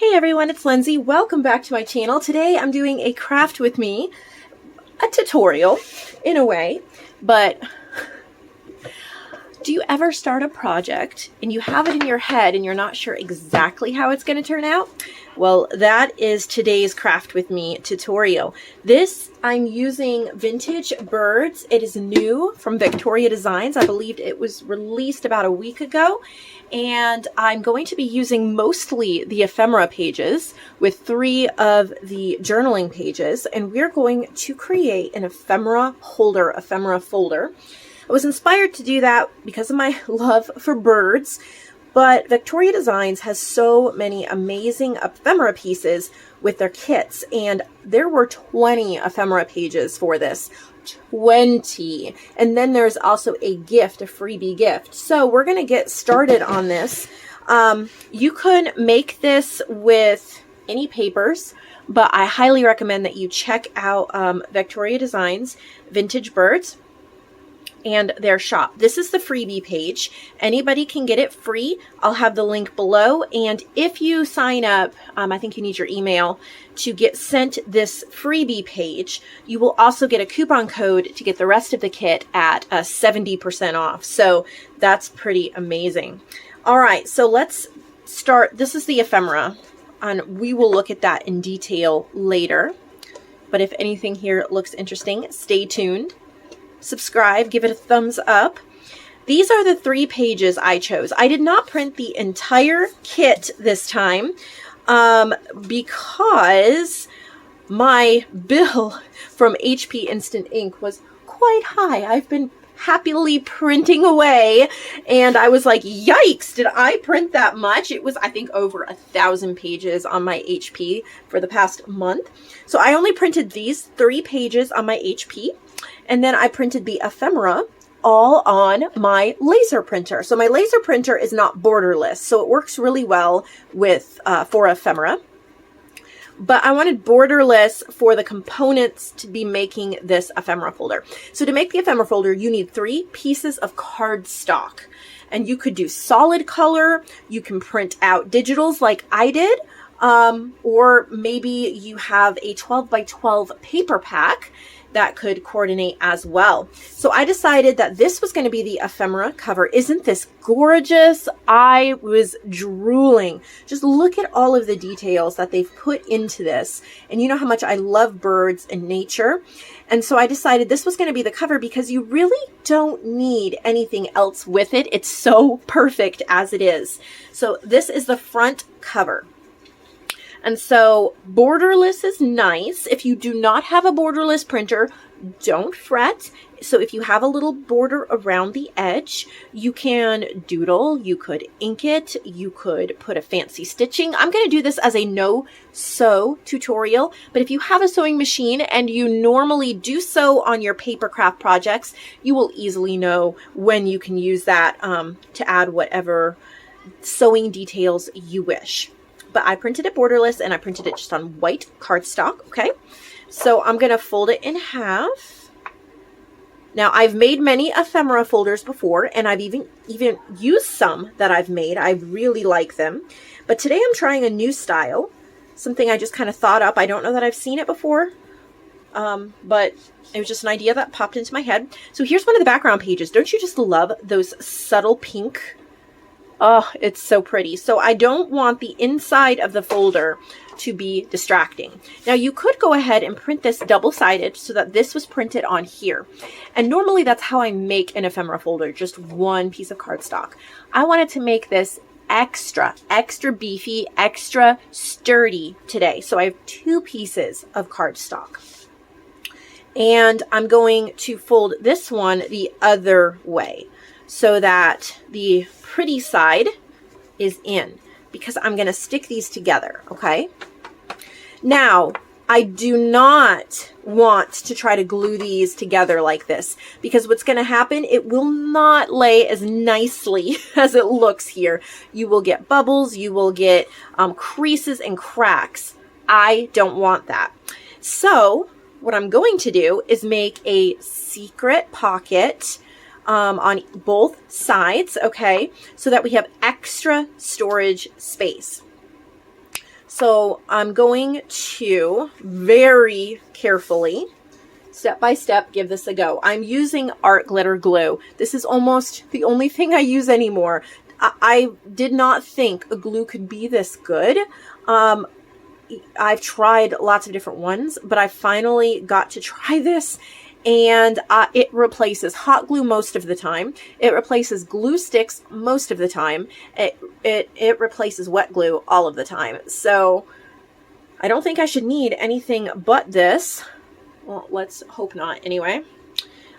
Hey everyone, it's Lindsay. Welcome back to my channel. Today I'm doing a craft with me, a tutorial in a way, but do you ever start a project and you have it in your head and you're not sure exactly how it's going to turn out? Well, that is today's craft with me tutorial. This, I'm using vintage birds. It is new from VectoriaDesigns. I believe it was released about a week ago. And I'm going to be using mostly the ephemera pages with 3 of the journaling pages. And we're going to create an ephemera folder. I was inspired to do that because of my love for birds, but VectoriaDesigns has so many amazing ephemera pieces with their kits, and there were 20 ephemera pages for this. 20. And then there's also a gift, a freebie gift. So we're going to get started on this. You could make this with any papers, but I highly recommend that you check out VectoriaDesigns Vintage Birds and their shop. This is the freebie page. Anybody can get it free. I'll have the link below. And if you sign up, I think you need your email to get sent this freebie page. You will also get a coupon code to get the rest of the kit at 70% off. So that's pretty amazing. All right, so let's start. This is the ephemera, and we will look at that in detail later. But if anything here looks interesting, stay tuned. Subscribe, give it a thumbs up. These are the 3 pages I chose. I did not print the entire kit this time because my bill from HP Instant Ink was quite high. I've been happily printing away, and I was like, yikes, did I print that much? It was, I think, over 1,000 pages on my HP for the past month. So I only printed these 3 pages on my HP. And then I printed the ephemera all on my laser printer. So my laser printer is not borderless, so it works really well with for ephemera. But I wanted borderless for the components to be making this ephemera folder. So to make the ephemera folder, you need 3 pieces of cardstock. And you could do solid color. You can print out digitals like I did. Or maybe you have a 12 by 12 paper pack that could coordinate as well. So I decided that this was going to be the ephemera cover. Isn't this gorgeous? I was drooling. Just look at all of the details that they've put into this. And you know how much I love birds and nature. And so I decided this was going to be the cover because you really don't need anything else with it. It's so perfect as it is. So this is the front cover. And so borderless is nice. If you do not have a borderless printer, don't fret. So if you have a little border around the edge, you can doodle, you could ink it, you could put a fancy stitching. I'm going to do this as a no-sew tutorial, but if you have a sewing machine and you normally do sew on your paper craft projects, you will easily know when you can use that to add whatever sewing details you wish. But I printed it borderless, and I printed it just on white cardstock, okay? So I'm going to fold it in half. Now, I've made many ephemera folders before, and I've even used some that I've made. I really like them. But today I'm trying a new style, something I just kind of thought up. I don't know that I've seen it before, but it was just an idea that popped into my head. So here's one of the background pages. Don't you just love those subtle pink? Oh, it's so pretty. So I don't want the inside of the folder to be distracting. Now you could go ahead and print this double-sided so that this was printed on here. And normally that's how I make an ephemera folder, just one piece of cardstock. I wanted to make this extra beefy, extra sturdy today. So I have 2 pieces of cardstock. And I'm going to fold this one the other way so that the pretty side is in, because I'm going to stick these together, okay? Now, I do not want to try to glue these together like this, because what's going to happen, it will not lay as nicely as it looks here. You will get bubbles, you will get creases and cracks. I don't want that. So what I'm going to do is make a secret pocket on both sides, okay, so that we have extra storage space. So I'm going to very carefully, step by step, give this a go. I'm using art glitter glue. This is almost the only thing I use anymore. I did not think a glue could be this good. I've tried lots of different ones, but I finally got to try this, and it replaces hot glue most of the time. It replaces glue sticks most of the time. It replaces wet glue all of the time. So I don't think I should need anything but this. Well, let's hope not anyway.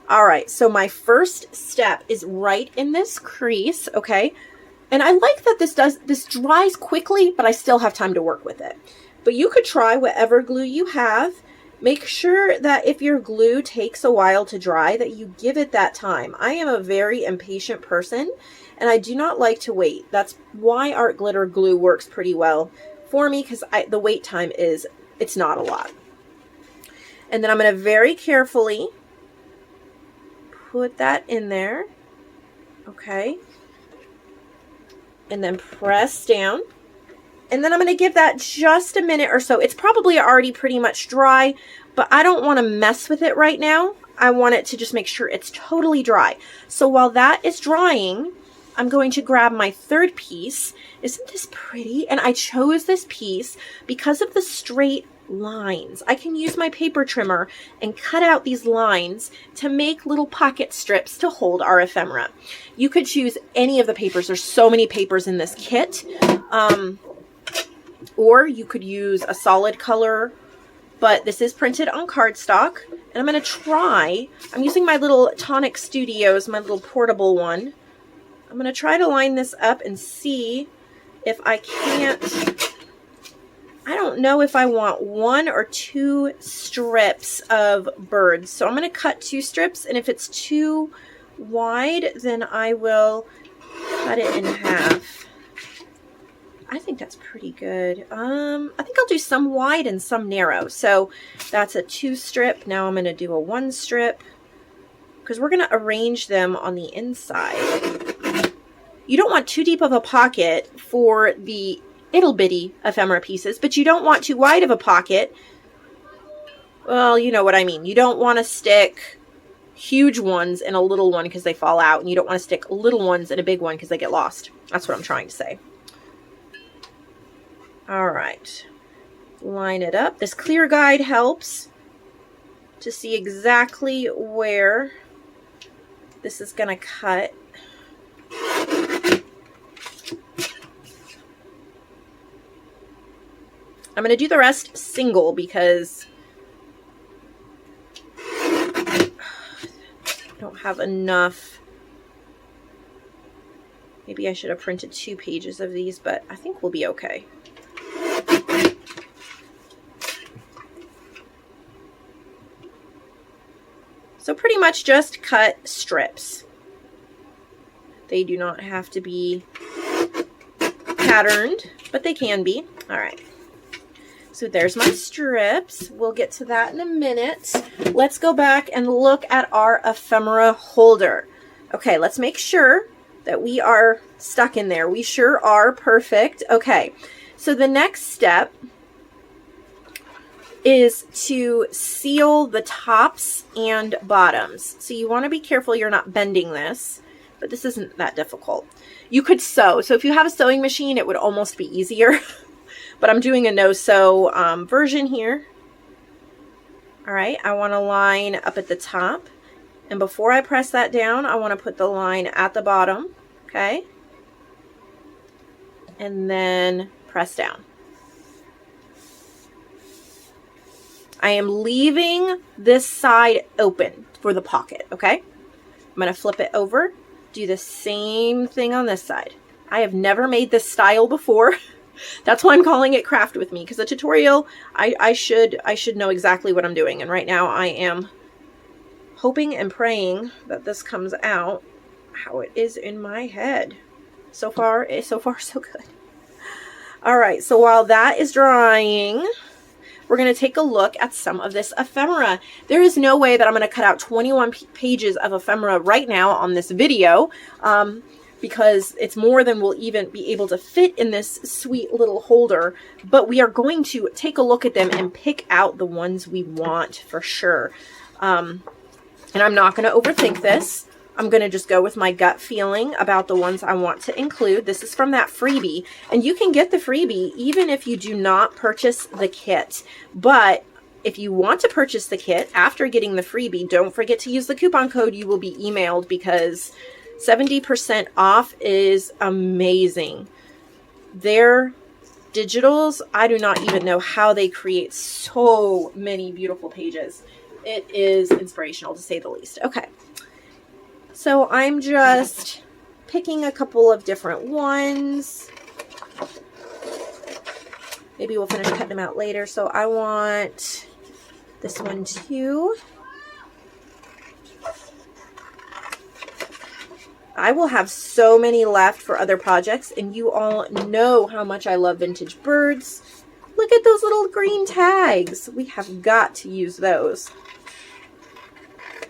All right, so my first step is right in this crease, okay? And I like that this dries quickly, but I still have time to work with it. But you could try whatever glue you have. Make sure that if your glue takes a while to dry, that you give it that time. I am a very impatient person, and I do not like to wait. That's why art glitter glue works pretty well for me, because the wait time it's not a lot. And then I'm going to very carefully put that in there, okay? And then press down. And then I'm going to give that just a minute or so. It's probably already pretty much dry, but I don't want to mess with it right now. I want it to just make sure it's totally dry. So while that is drying, I'm going to grab my third piece. Isn't this pretty? And I chose this piece because of the straight lines. I can use my paper trimmer and cut out these lines to make little pocket strips to hold our ephemera. You could choose any of the papers. There's so many papers in this kit. Or you could use a solid color, but this is printed on cardstock. And I'm going to I'm using my little Tonic Studios, my little portable one. I'm going to try to line this up and see if I can't. I don't know if I want 1 or 2 strips of birds. So I'm going to cut 2 strips, and if it's too wide, then I will cut it in half. I think that's pretty good. I think I'll do some wide and some narrow. So that's a 2 strip. Now I'm going to do a 1 strip, because we're going to arrange them on the inside. You don't want too deep of a pocket for the ittle bitty ephemera pieces, but you don't want too wide of a pocket. Well, you know what I mean. You don't want to stick huge ones in a little one because they fall out, and you don't want to stick little ones in a big one because they get lost. That's what I'm trying to say. All right, line it up. This clear guide helps to see exactly where this is going to cut. I'm going to do the rest single because I don't have enough. Maybe I should have printed 2 pages of these, but I think we'll be okay. So pretty much just cut strips. They do not have to be patterned, but they can be. All right. So there's my strips. We'll get to that in a minute. Let's go back and look at our ephemera holder. Okay, let's make sure that we are stuck in there. We sure are. Perfect. Okay, so the next step is to seal the tops and bottoms. So you want to be careful you're not bending this, but this isn't that difficult. You could sew. So if you have a sewing machine, it would almost be easier. But I'm doing a no-sew version here. All right, I want to line up at the top. And before I press that down, I want to put the line at the bottom. Okay. And then press down. I am leaving this side open for the pocket, okay? I'm going to flip it over, do the same thing on this side. I have never made this style before. That's why I'm calling it Craft With Me, because the tutorial, I should know exactly what I'm doing. And right now I am hoping and praying that this comes out how it is in my head. So far so good. All right, so while that is drying, we're going to take a look at some of this ephemera. There is no way that I'm going to cut out 21 pages of ephemera right now on this video, because it's more than we'll even be able to fit in this sweet little holder. But we are going to take a look at them and pick out the ones we want for sure. And I'm not going to overthink this. I'm going to just go with my gut feeling about the ones I want to include. This is from that freebie, and you can get the freebie even if you do not purchase the kit. But if you want to purchase the kit after getting the freebie, don't forget to use the coupon code. You will be emailed, because 70% off is amazing. Their digitals, I do not even know how they create so many beautiful pages. It is inspirational, to say the least. Okay, so I'm just picking a couple of different ones. Maybe we'll finish cutting them out later. So I want this one too. I will have so many left for other projects, and you all know how much I love vintage birds. Look at those little green tags. We have got to use those.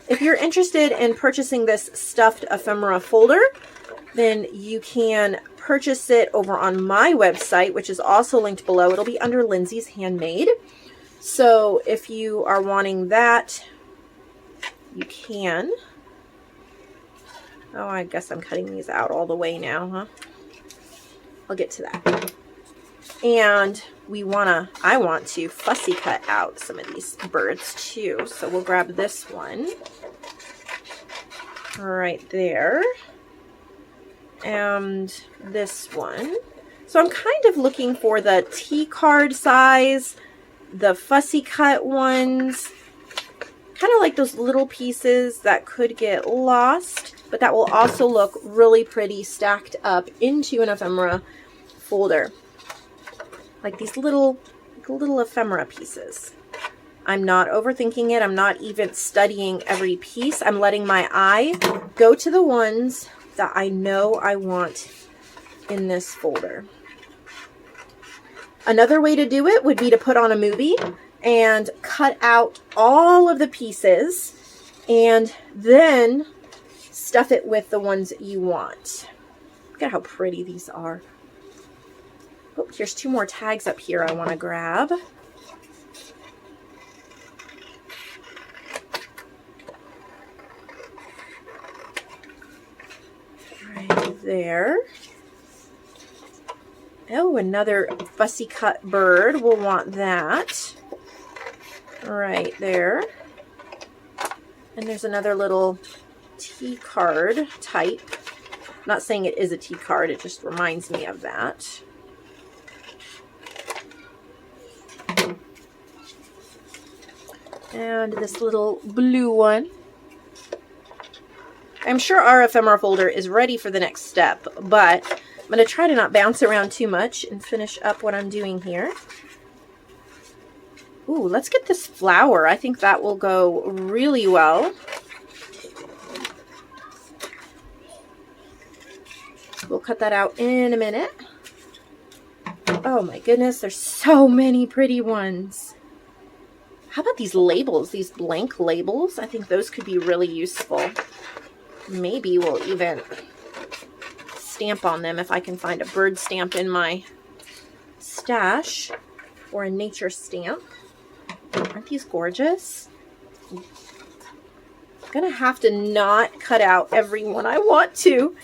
If you're interested in purchasing this stuffed ephemera folder, then you can purchase it over on my website, which is also linked below. It'll be under Lindsay's Handmade. So if you are wanting that, you can. Oh, I guess I'm cutting these out all the way now, huh? I'll get to that. And I want to fussy cut out some of these birds too. So we'll grab this one right there. And this one. So I'm kind of looking for the T-card size, the fussy cut ones, kind of like those little pieces that could get lost, but that will also look really pretty stacked up into an ephemera folder. Like these little ephemera pieces. I'm not overthinking it. I'm not even studying every piece. I'm letting my eye go to the ones that I know I want in this folder. Another way to do it would be to put on a movie and cut out all of the pieces and then stuff it with the ones you want. Look at how pretty these are. Oh, here's two more tags up here I want to grab. Right there. Oh, another fussy cut bird. We'll want that. Right there. And there's another little T-card type. I'm not saying it is a T-card, it just reminds me of that. And this little blue one. I'm sure our ephemera folder is ready for the next step, but I'm going to try to not bounce around too much and finish up what I'm doing here. Ooh, let's get this flower. I think that will go really well. We'll cut that out in a minute. Oh my goodness, there's so many pretty ones. How about these labels, these blank labels? I think those could be really useful. Maybe we'll even stamp on them if I can find a bird stamp in my stash, or a nature stamp. Aren't these gorgeous? I'm gonna have to not cut out every one I want to,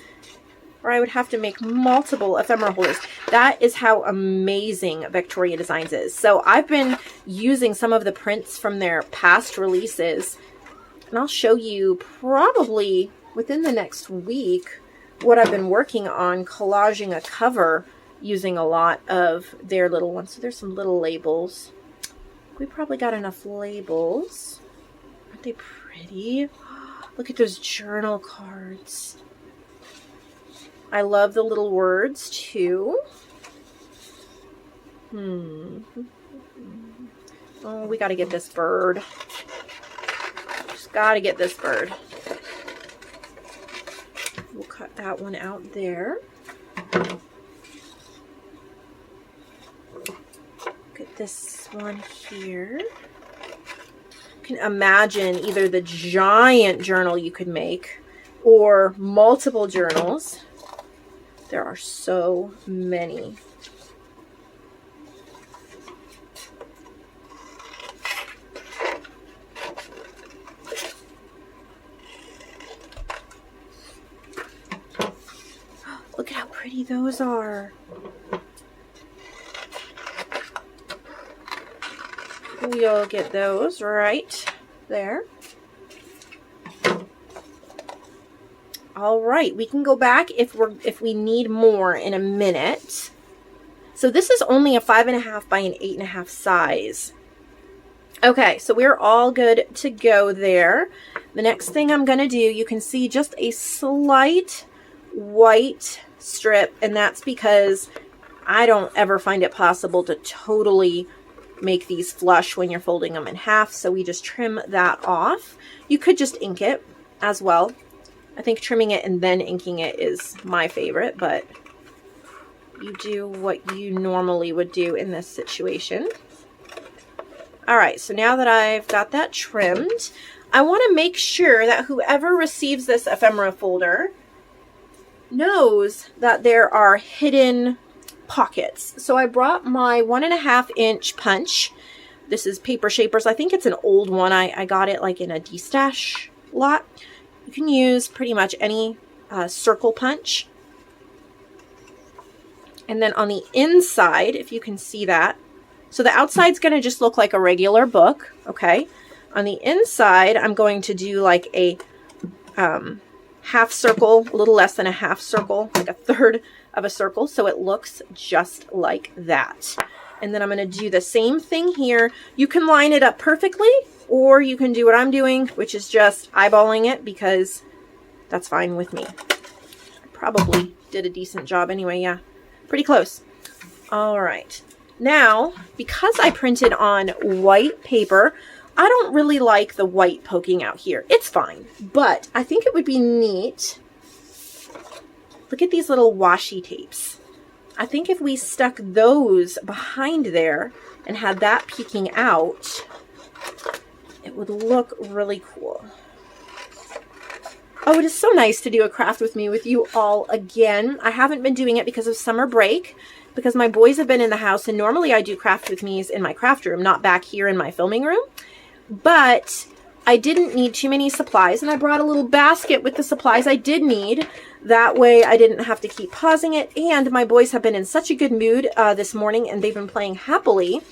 or I would have to make multiple ephemera holders. That is how amazing VectoriaDesigns is. So I've been using some of the prints from their past releases, and I'll show you probably within the next week what I've been working on, collaging a cover using a lot of their little ones. So there's some little labels. We probably got enough labels. Aren't they pretty? Look at those journal cards. I love the little words too. Oh, we got to get this bird. Just got to get this bird. We'll cut that one out there. Look at this one here. You can imagine either the giant journal you could make or multiple journals. There are so many. Look at how pretty those are. We'll get those right there. All right, we can go back if we need more in a minute. So this is only a 5.5 by an 8.5 size. Okay, so we're all good to go there. The next thing I'm gonna do, you can see just a slight white strip, and that's because I don't ever find it possible to totally make these flush when you're folding them in half, so we just trim that off. You could just ink it as well. I think trimming it and then inking it is my favorite, but you do what you normally would do in this situation. All right, so now that I've got that trimmed, I want to make sure that whoever receives this ephemera folder knows that there are hidden pockets. So I brought my 1.5 inch punch. This is Paper Shapers. I think it's an old one. I got it like in a D-stash lot. You can use pretty much any circle punch. And then on the inside, if you can see that, so the outside's going to just look like a regular book, okay? On the inside, I'm going to do like a half circle, a little less than a half circle, like a third of a circle, so it looks just like that. And then I'm going to do the same thing here. You can line it up perfectly, or you can do what I'm doing, which is just eyeballing it, because that's fine with me. I probably did a decent job anyway, yeah. Pretty close. All right. Now, because I printed on white paper, I don't really like the white poking out here. It's fine, but I think it would be neat. Look at these little washi tapes. I think if we stuck those behind there and had that peeking out, it would look really cool. Oh, it is so nice to do a craft with me with you all again. I haven't been doing it because of summer break, because my boys have been in the house, and normally I do craft with me's in my craft room, not back here in my filming room. But I didn't need too many supplies, and I brought a little basket with the supplies I did need. That way I didn't have to keep pausing it, and my boys have been in such a good mood this morning, and they've been playing happily.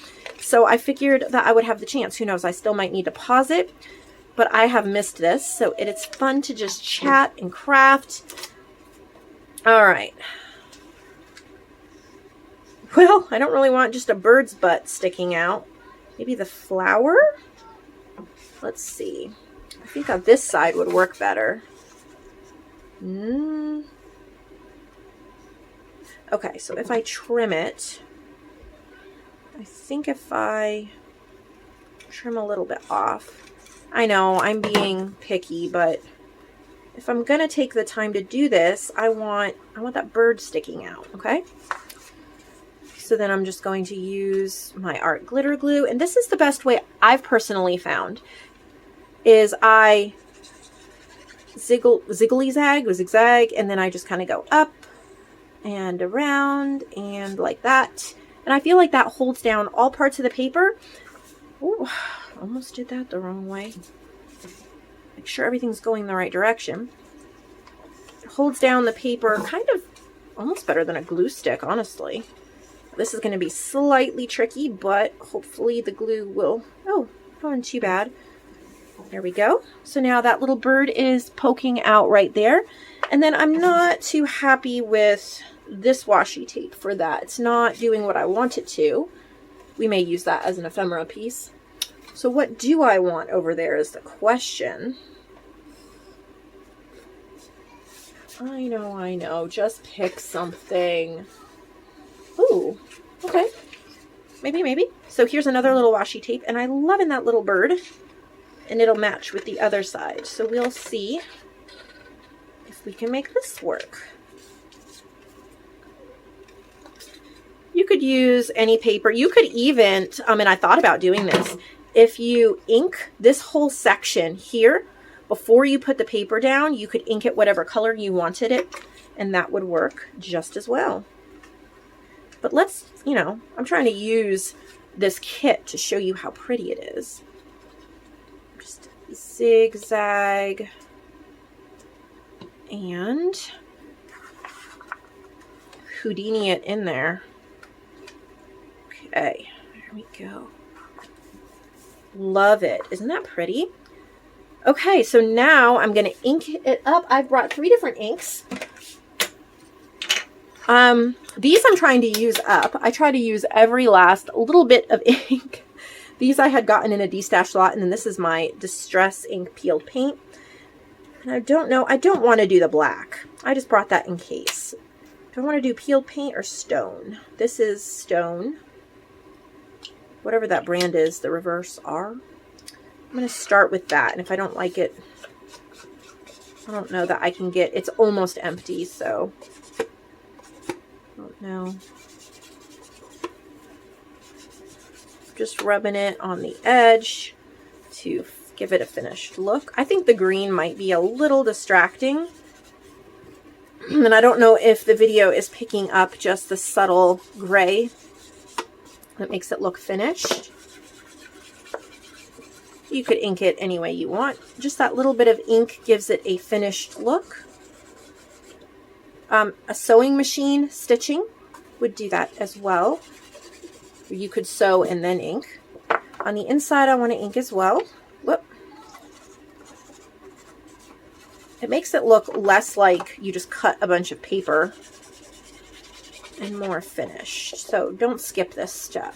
So I figured that I would have the chance. Who knows, I still might need to pause it, but I have missed this, so it's fun to just chat and craft. All right. Well, I don't really want just a bird's butt sticking out. Maybe the flower? Let's see. I think on this side would work better. Okay, so if I trim it, I think if I trim a little bit off. I know I'm being picky, but if I'm gonna take the time to do this, I want that bird sticking out, okay? So then I'm just going to use my art glitter glue, and this is the best way I've personally found, is I zigzag, and then I just kind of go up and around and like that. And I feel like that holds down all parts of the paper. Ooh, almost did that the wrong way. Make sure everything's going the right direction. It holds down the paper kind of almost better than a glue stick, honestly. This is going to be slightly tricky, but hopefully the glue will, oh, not going too bad. There we go. So now that little bird is poking out right there. And then I'm not too happy with this washi tape for that. It's not doing what I want it to. We may use that as an ephemera piece. So what do I want over there is the question. I know. Just pick something. Ooh, okay. Maybe. So here's another little washi tape, and I'm loving that little bird. And it'll match with the other side. So we'll see if we can make this work. You could use any paper. You could even, and I thought about doing this, if you ink this whole section here, before you put the paper down, you could ink it whatever color you wanted it. and that would work just as well. But let's, you know, I'm trying to use this kit to show you how pretty it is. Just zigzag and Houdini it in there. Okay, there we go. Love it. Isn't that pretty? Okay, so now I'm going to ink it up. I've brought 3 different inks. These I'm trying to use up. I try to use every last little bit of ink. These I had gotten in a D-stash lot, and then this is my Distress Ink peeled paint. And I don't know, I don't want to do the black. I just brought that in case. Do I want to do peeled paint or stone? This is stone. Whatever that brand is, the reverse R. I'm going to start with that, and if I don't like it, I don't know that I can get, it's almost empty, so I don't know. Just rubbing it on the edge to give it a finished look. I think the green might be a little distracting, and I don't know if the video is picking up just the subtle gray that makes it look finished. You could ink it any way you want. Just that little bit of ink gives it a finished look. A sewing machine stitching would do that as well. You could sew and then ink. On the inside, I want to ink as well. Whoop. It makes it look less like you just cut a bunch of paper and more finished. So don't skip this step.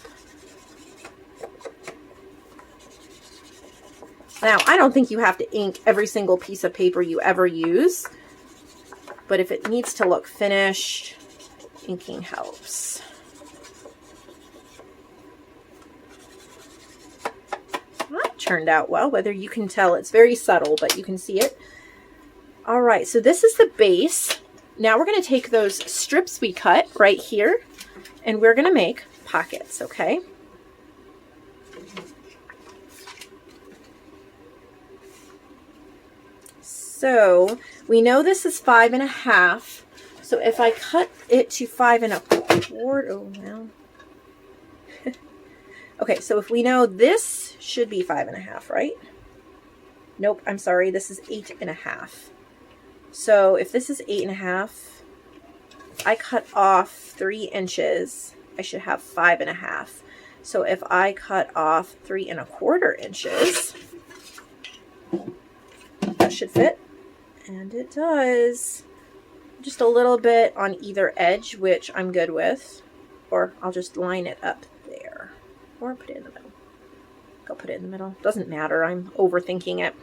Now, I don't think you have to ink every single piece of paper you ever use, but if it needs to look finished, inking helps. That turned out well, whether you can tell. It's very subtle, but you can see it. All right, so this is the base. Now we're going to take those strips we cut right here, and we're going to make pockets, okay? So we know this is 5 1/2. So if I cut it to 5 1/4, oh no. Okay, so if we know this should be 5 1/2, right? Nope, I'm sorry, this is 8 1/2. So if this is 8 1/2, I cut off 3 inches, I should have 5 1/2. So if I cut off 3 1/4 inches, that should fit. And it does. Just a little bit on either edge, which I'm good with. Or I'll just line it up there. Or put it in the middle. I'll put it in the middle. Doesn't matter. I'm overthinking it.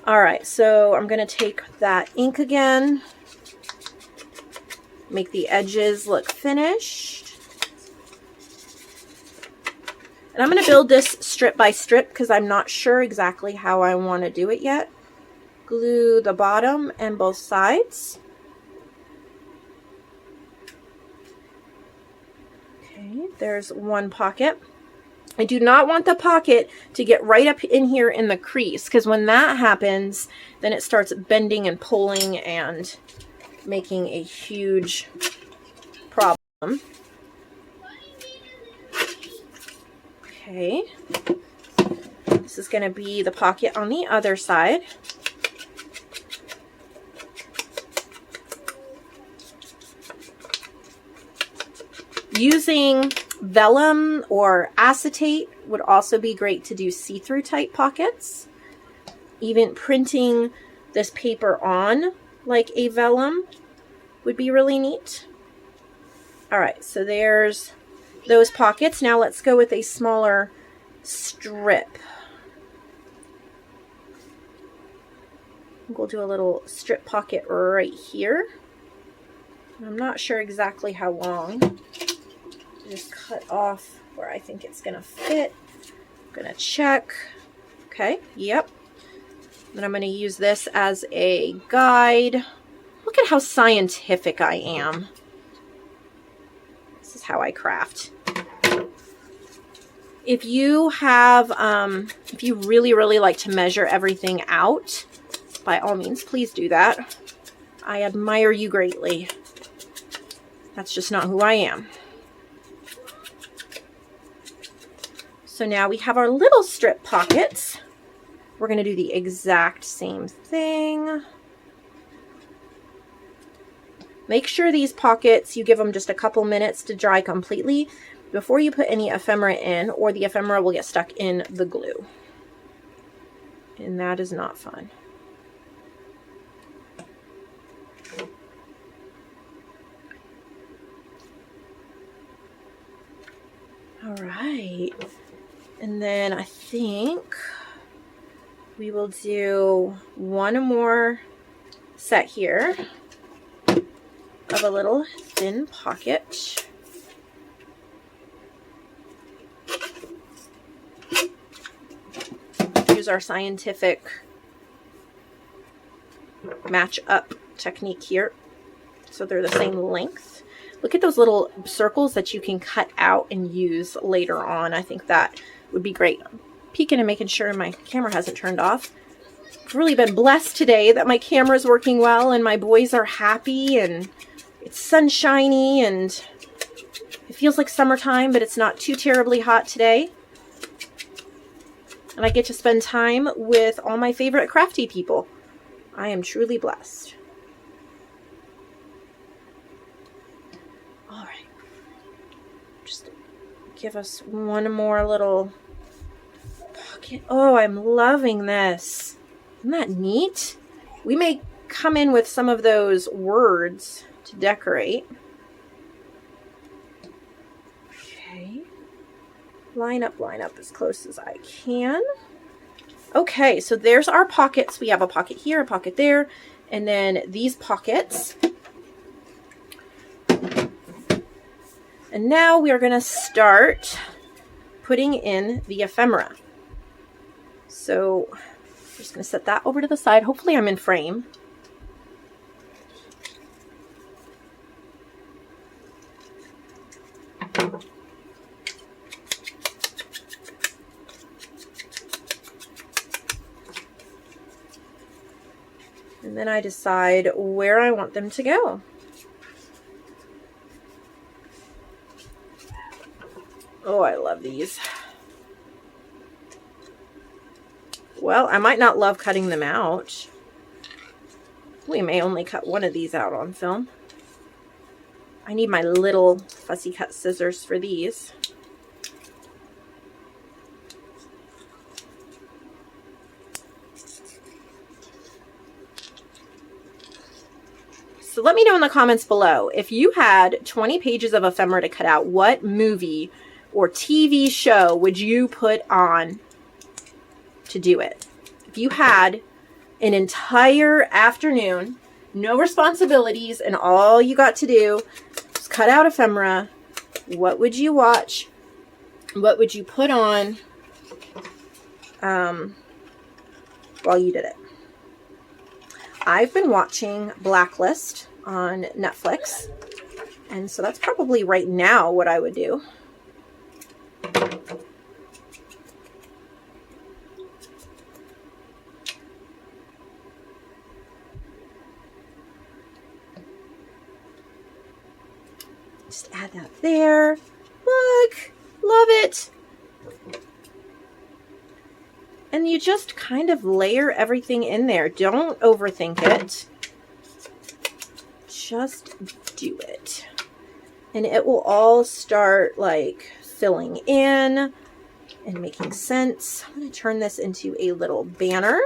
Alright, so I'm going to take that ink again. Make the edges look finished. And I'm going to build this strip by strip because I'm not sure exactly how I want to do it yet. Glue the bottom and both sides. Okay, there's one pocket. I do not want the pocket to get right up in here in the crease, because when that happens, then it starts bending and pulling and making a huge problem. Okay, this is going to be the pocket on the other side. Using vellum or acetate would also be great to do see-through type pockets. Even printing this paper on like a vellum would be really neat. All right, so there's those pockets. Now let's go with a smaller strip. We'll do a little strip pocket right here. I'm not sure exactly how long. Just cut off where I think it's going to fit. I'm going to check. Okay, yep. Then I'm going to use this as a guide. Look at how scientific I am. This is how I craft. If you have, if you really like to measure everything out, by all means, please do that. I admire you greatly. That's just not who I am. So now we have our little strip pockets. We're going to do the exact same thing. Make sure these pockets, you give them just a couple minutes to dry completely before you put any ephemera in, or the ephemera will get stuck in the glue. And that is not fun. All right. And then I think we will do one more set here of a little thin pocket. Use our scientific match up technique here so they're the same length. Look at those little circles that you can cut out and use later on. I think that would be great. I'm peeking and making sure my camera hasn't turned off. I've really been blessed today that my camera is working well and my boys are happy and it's sunshiny and it feels like summertime, but it's not too terribly hot today. And I get to spend time with all my favorite crafty people. I am truly blessed. All right. Just give us one more little pocket. Oh, I'm loving this. Isn't that neat? We may come in with some of those words to decorate. Okay. Line up as close as I can. Okay, so there's our pockets. We have a pocket here, a pocket there, and then these pockets. And now we are going to start putting in the ephemera. So I'm just going to set that over to the side. Hopefully I'm in frame. And then I decide where I want them to go. Oh, I love these. Well, I might not love cutting them out. We may only cut one of these out on film. I need my little fussy cut scissors for these. So let me know in the comments below, if you had 20 pages of ephemera to cut out, what movie or TV show would you put on to do it? If you had an entire afternoon, no responsibilities, and all you got to do was cut out ephemera, what would you watch? What would you put on while you did it? I've been watching Blacklist on Netflix, and so that's probably right now what I would do. Just add that there. Look, love it. And you just kind of layer everything in there. Don't overthink it. Just do it. And it will all start like filling in and making sense. I'm going to turn this into a little banner,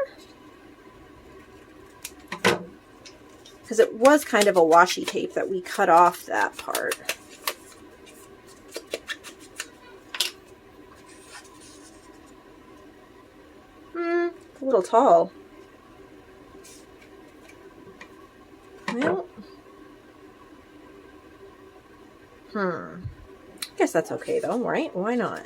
because it was kind of a washi tape that we cut off that part. A little tall. Well, I guess that's okay though, right? Why not?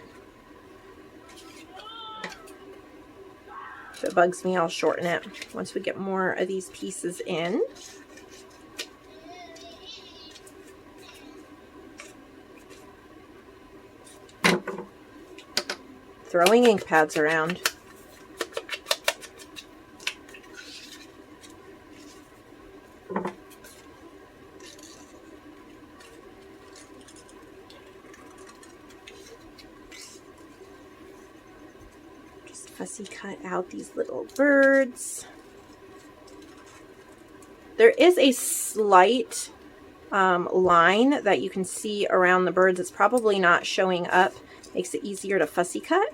If it bugs me, I'll shorten it once we get more of these pieces in. Throwing ink pads around. fussy cut out these little birds. There is a slight line that you can see around the birds. It's probably not showing up. Makes it easier to fussy cut.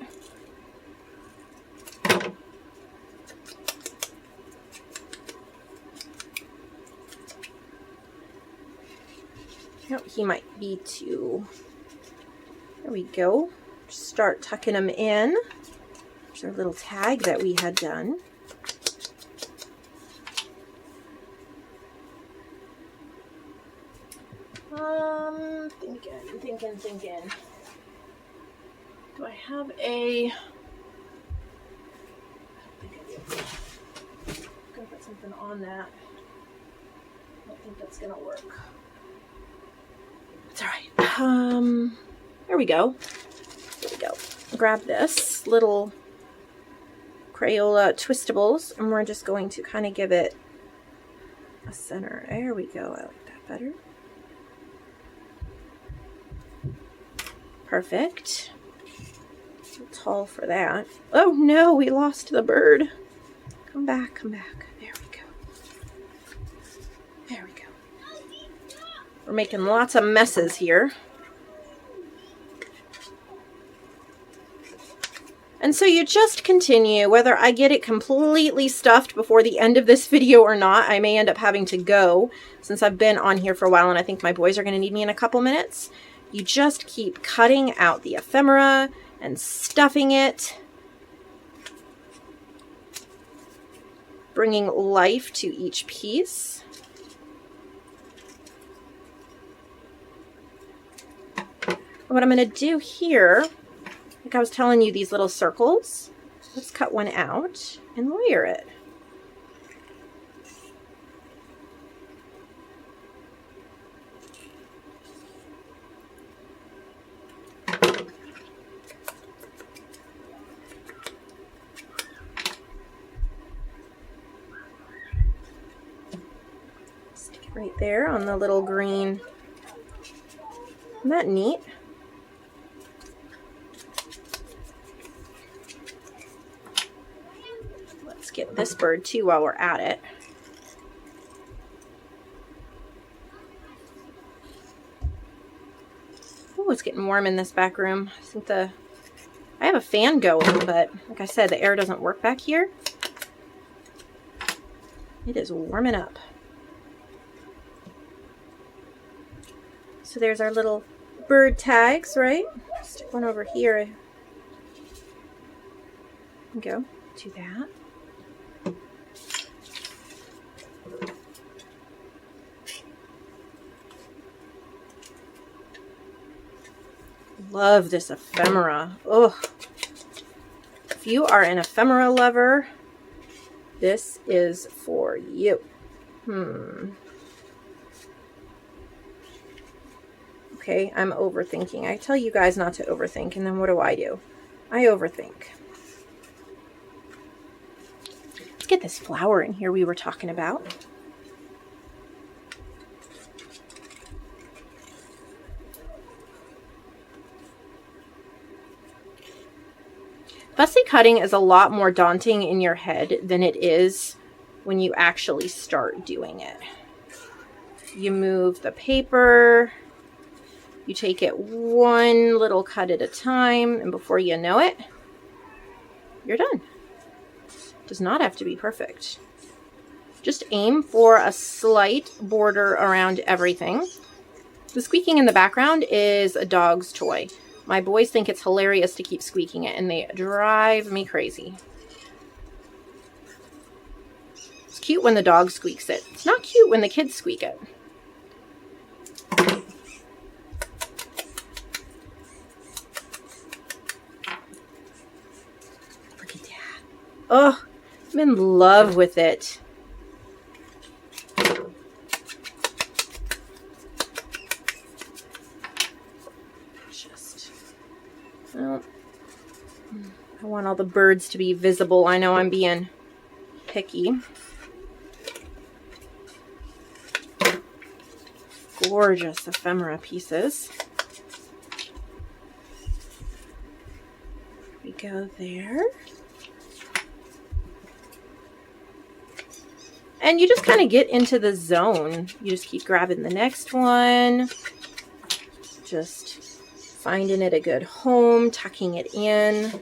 Oh, he might be too. There we go. Start tucking them in. There's our little tag that we had done. Thinking. Do I have a... I don't think I do. I'm gonna put something on that. I don't think that's gonna work. It's all right. There we go. There we go. Grab this little Crayola Twistables, and we're just going to kind of give it a center. There we go. I like that better. Perfect. A little tall for that. Oh no, we lost the bird. Come back, come back. There we go. There we go. We're making lots of messes here. And so you just continue, whether I get it completely stuffed before the end of this video or not. I may end up having to go since I've been on here for a while and I think my boys are going to need me in a couple minutes. You just keep cutting out the ephemera and stuffing it, bringing life to each piece. And what I'm going to do here, like I was telling you, these little circles, let's cut one out and layer it. Right there on the little green. Isn't that neat? Let's get this bird too while we're at it. Oh, it's getting warm in this back room. I think I have a fan going, but like I said, the air doesn't work back here. It is warming up. So there's our little bird tags, right? Stick one over here. Go do that. Love this ephemera. Oh, if you are an ephemera lover, this is for you. Okay, I'm overthinking. I tell you guys not to overthink, and then what do? I overthink. Let's get this flower in here we were talking about. Fussy cutting is a lot more daunting in your head than it is when you actually start doing it. You move the paper. You take it one little cut at a time, and before you know it, you're done. Does not have to be perfect. Just aim for a slight border around everything. The squeaking in the background is a dog's toy. My boys think it's hilarious to keep squeaking it, and they drive me crazy. It's cute when the dog squeaks it. It's not cute when the kids squeak it. Oh, I'm in love with it. Well, I want all the birds to be visible. I know I'm being picky. Gorgeous ephemera pieces. We go there. And you just kind of get into the zone. You just keep grabbing the next one. Just finding it a good home, tucking it in.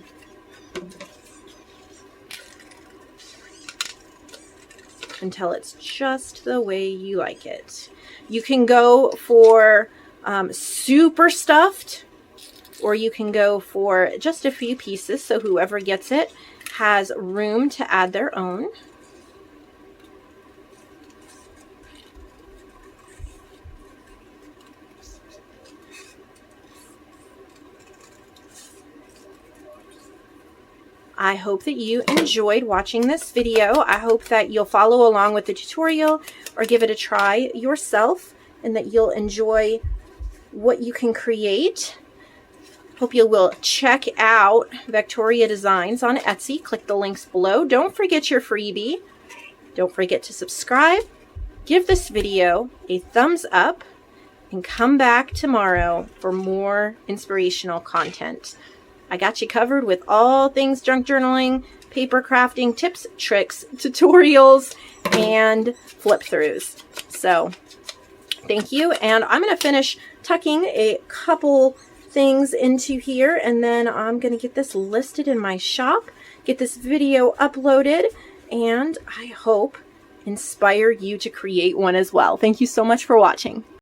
Until it's just the way you like it. You can go for super stuffed, or you can go for just a few pieces, so whoever gets it has room to add their own. I hope that you enjoyed watching this video. I hope that you'll follow along with the tutorial or give it a try yourself, and that you'll enjoy what you can create. Hope you will check out VectoriaDesigns on Etsy. Click the links below. Don't forget your freebie. Don't forget to subscribe. Give this video a thumbs up and come back tomorrow for more inspirational content. I got you covered with all things junk journaling, paper crafting, tips, tricks, tutorials, and flip throughs. So thank you. And I'm going to finish tucking a couple things into here, and then I'm going to get this listed in my shop, get this video uploaded, and I hope inspire you to create one as well. Thank you so much for watching.